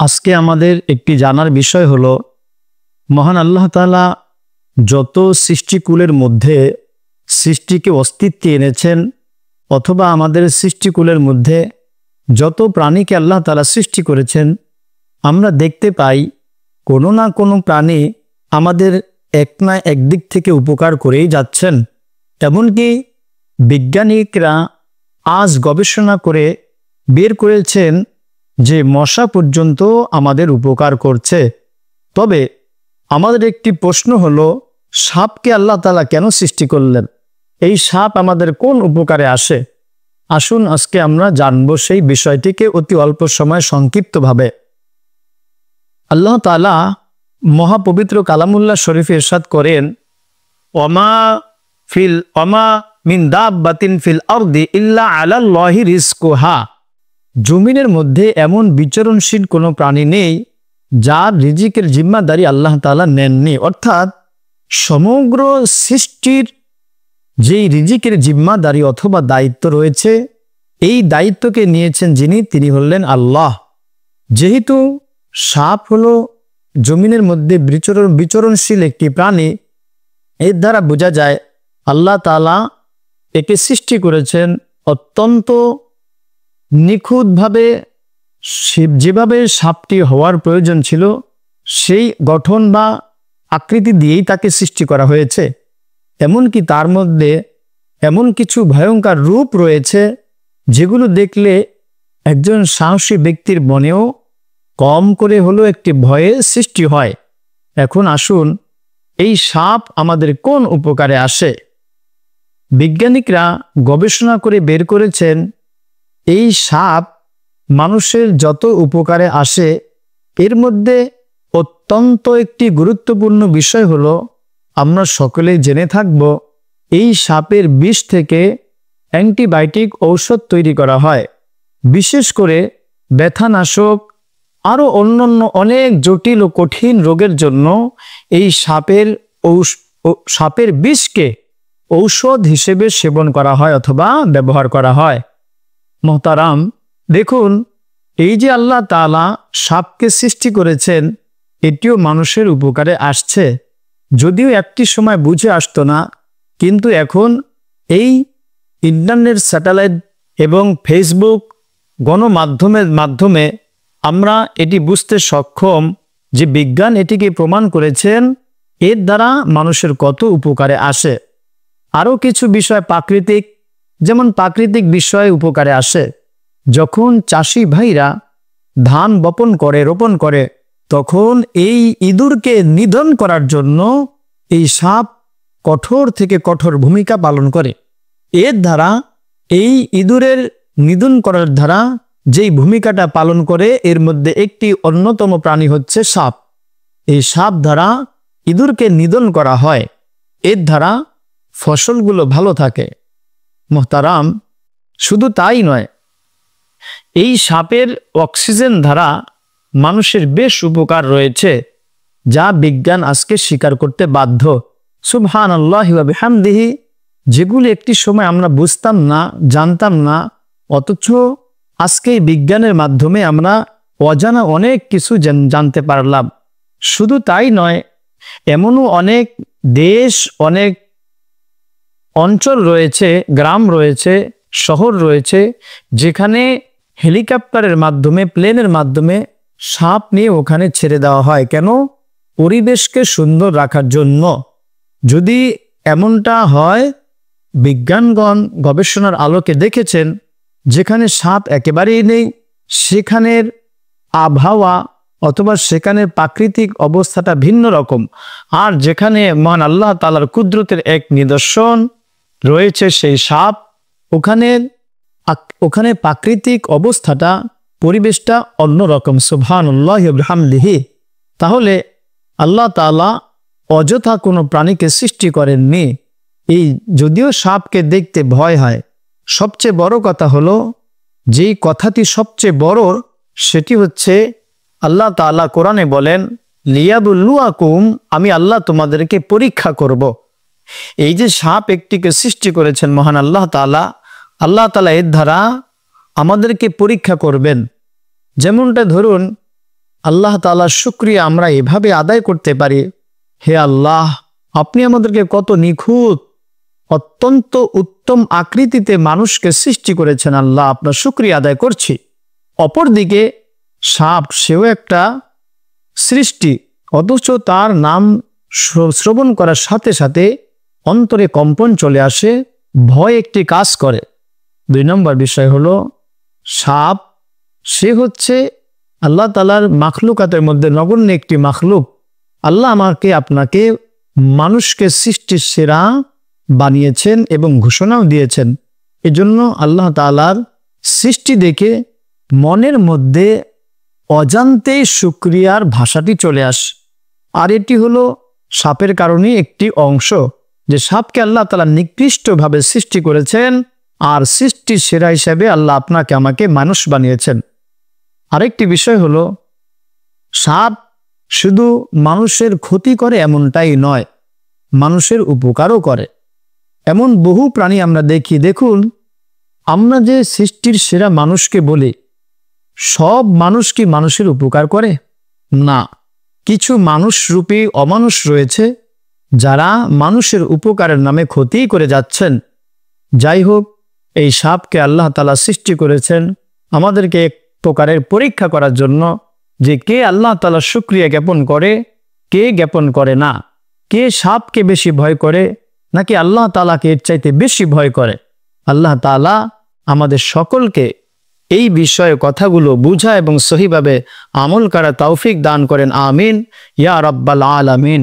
আজকে আমাদের একটি জানার বিষয় হলো মহান আল্লাহ তাআলা যত সৃষ্টিকুলের মধ্যে সৃষ্টিকে অস্তিত্বে এনেছেন অথবা আমাদের সৃষ্টিকুলের মধ্যে যত প্রাণীকে আল্লাহ তাআলা সৃষ্টি করেছেন আমরা দেখতে পাই কোনো না কোনো প্রাণী আমাদের এক না এক দিক থেকে উপকার করেই যাচ্ছেন। এমনকি বিজ্ঞানীরা আজ গবেষণা করে বের করেছেন যে মশা পর্যন্ত আমাদের উপকার করছে। তবে আমাদের একটি প্রশ্ন হলো, সাপকে আল্লাহ তাআলা কেন সৃষ্টি করলেন? এই সাপ আমাদের কোন উপকারে আসে? আসুন আজকে আমরা জানব সেই বিষয়টিকে অতি অল্প সময় সংক্ষিপ্তভাবে। আল্লাহ তাআলা মহাপবিত্র কালামুল্লাহ শরীফে ইরশাদ করেন, ওমা মিন দাব্বাতিন ফিল আরদি ইল্লা আলাল্লাহি রিজকুহা। জমিনের মধ্যে এমন বিচরণশীল কোনো প্রাণী নেই যার রিজিকের জিম্মাদারি আল্লাহ তাআলা নেননি। অর্থাৎ সমগ্র সৃষ্টির যেই রিজিকের জিম্মাদারি অথবা দায়িত্ব রয়েছে এই দায়িত্বকে নিয়েছেন যিনি, তিনি হলেন আল্লাহ। যেহেতু সাপ হলো জমিনের মধ্যে বিচরণশীল একটি প্রাণী, এর দ্বারা বোঝা যায় আল্লাহ তাআলা একে সৃষ্টি করেছেন অত্যন্ত নিখুঁতভাবে। যেভাবে সাপটি হওয়ার প্রয়োজন ছিল সেই গঠন বা আকৃতি দিয়েই তাকে সৃষ্টি করা হয়েছে। এমনকি তার মধ্যে এমন কিছু ভয়ঙ্কর রূপ রয়েছে যেগুলো দেখলে একজন সাহসী ব্যক্তির মনেও কম করে হলেও একটি ভয়ের সৃষ্টি হয়। এখন আসুন, এই সাপ আমাদের কোন উপকারে আসে? বিজ্ঞানীরা গবেষণা করে বের করেছেন এই সাপ মানুষের যত উপকারে আসে এর মধ্যে অত্যন্ত একটি গুরুত্বপূর্ণ বিষয় হলো, আমরা সকলেই জেনে থাকব এই সাপের বিষ থেকে অ্যান্টিবায়োটিক ঔষধ তৈরি করা হয়। বিশেষ করে ব্যথানাশক আরও অন্যান্য অনেক জটিল ও কঠিন রোগের জন্য এই সাপের বিষকে ঔষধ হিসেবে সেবন করা হয় অথবা ব্যবহার করা হয়। মোহতারাম, দেখুন, এই যে আল্লাহ তাআলা সাপকে সৃষ্টি করেছেন এটিও মানুষের উপকারে আসছে। যদিও একটি সময় বুঝে আসতো না, কিন্তু এখন এই ইন্টারনেট, স্যাটেলাইট এবং ফেসবুক গণমাধ্যমের মাধ্যমে আমরা এটি বুঝতে সক্ষম যে বিজ্ঞান এটিকে প্রমাণ করেছেন এর দ্বারা মানুষের কত উপকারে আসে। আরও কিছু বিষয় যেমন প্রাকৃতিক বিষয়ে উপকারে আসে। যখন চাষি ভাইরা ধান রোপণ করে তখন এই ইঁদুরকে নিধন করার জন্য এই সাপ কঠোর থেকে কঠোর ভূমিকা পালন করে। এর দ্বারা এই ইঁদুরের নিধন করার দ্বারা যেই ভূমিকাটা পালন করে এর মধ্যে একটি অন্যতম প্রাণী হচ্ছে সাপ। এই সাপ দ্বারা ইঁদুরকে নিধন করা হয়, এর দ্বারা ফসলগুলো ভালো থাকে। মোহতারাম, শুধু তাই নয়, এই সাপের অক্সিজেন দ্বারা মানুষের বেশ উপকার রয়েছে যা বিজ্ঞান আজকে স্বীকার করতে বাধ্য। সুবহানাল্লাহি ওয়া বিহামদিহি, যেগুলি একটি সময় আমরা বুঝতাম না, জানতাম না, অথচ আজকে বিজ্ঞানের মাধ্যমে আমরা অজানা অনেক কিছু জানতে পারলাম। শুধু তাই নয়, এমনও অনেক দেশ, অনেক অঞ্চল রয়েছে, গ্রাম রয়েছে, শহর রয়েছে যেখানে হেলিকপ্টারের মাধ্যমে, প্লেনের মাধ্যমে সাপ নিয়ে ওখানে ছেড়ে দেওয়া হয়। কেন? পরিবেশকে সুন্দর রাখার জন্য। যদি এমনটা হয়, বিজ্ঞানগণ গবেষণার আলোকে দেখেছেন যেখানে সাপ একেবারেই নেই, সেখানের আবহাওয়া অথবা সেখানের প্রাকৃতিক অবস্থাটা ভিন্ন রকম। আর যেখানে মহান আল্লাহ তাআলার কুদরতের এক নিদর্শন রয়েছে সেই সাপ, ওখানে প্রাকৃতিক অবস্থাটা, পরিবেশটা অন্যরকম। সুবহানাল্লাহি ওয়া বিহামদিহি। তাহলে আল্লাহ তাআলা অযথা কোনো প্রাণীকে সৃষ্টি করেননি। এই যদিও সাপকে দেখতে ভয় হয়, সবচেয়ে বড় কথা হলো, যেই কথাটি সবচেয়ে বড় সেটি হচ্ছে আল্লাহ তাআলা কোরআনে বলেন, লিয়াবলুয়াকুম, আমি আল্লাহ তোমাদেরকে পরীক্ষা করব। এই যে সাপ একটিকে সৃষ্টি করেছেন মহান আল্লাহ তাআলা এর দ্বারা আমাদেরকে পরীক্ষা করবেন। যেমনটা ধরুন আল্লাহ তাআলার শুকরিয়া আমরা এভাবে আদায় করতে পারি, হে আল্লাহ, আপনি আমাদেরকে কত নিখুঁত অত্যন্ত উত্তম আকৃতিতে মানুষকে সৃষ্টি করেছেন, আল্লাহ আপনার শুকরিয়া আদায় করছি। অপরদিকে সাপ সেও একটা সৃষ্টি, অথচ তার নাম শ্রবণ করার সাথে সাথে অন্তরে কম্পন চলে আসে, ভয় একটি কাজ করে। 2 নম্বর বিষয় হলো সাপ, সে হচ্ছে আল্লাহ তাআলার মাখলুকাতের মধ্যে নগণ্য একটি মাখলুক। আল্লাহ আমাকে আপনাকে মানুষকে সৃষ্টির সেরা বানিয়েছেন এবং ঘোষণাও দিয়েছেন। এজন্য আল্লাহ তাআলার সৃষ্টি দেখে মনের মধ্যে অজান্তেই শুকরিয়ার ভাষাটি চলে আসে। আর এটি হলো সাপের কারণে একটি অংশ, যে সাপকে আল্লাহ তাআলা নিকৃষ্টভাবে সৃষ্টি করেছেন, আর সৃষ্টির সেরা হিসেবে আল্লাহ আপনাকে আমাকে মানুষ বানিয়েছেন। আরেকটি বিষয় হলো সাপ শুধু মানুষের ক্ষতি করে এমনটাই নয়, মানুষের উপকারও করে। এমন বহু প্রাণী আমরা দেখি। দেখুন, আমরা যে সৃষ্টির সেরা মানুষকে বলি, সব মানুষ কি মানুষের উপকার করে? না, কিছু মানুষরূপী অমানুষ রয়েছে যারা মানুষের উপকারের নামে ক্ষতি করে যাচ্ছেন। যাই হোক, এই সাপকে আল্লাহ তাআলা সৃষ্টি করেছেন আমাদেরকে এক প্রকারের পরীক্ষা করার জন্য, যে কে আল্লাহ তাআলার শুকরিয়া জ্ঞাপন করে, কে জ্ঞাপন করে না, কে সাপকে বেশি ভয় করে নাকি আল্লাহ তাআলাকে এর চাইতে বেশি ভয় করে। আল্লাহ তাআলা আমাদের সকলকে এই বিষয়ে কথাগুলো বুঝা এবং সহিভাবে আমল করা তৌফিক দান করেন। আমিন ইয়া রাব্বাল আলামিন।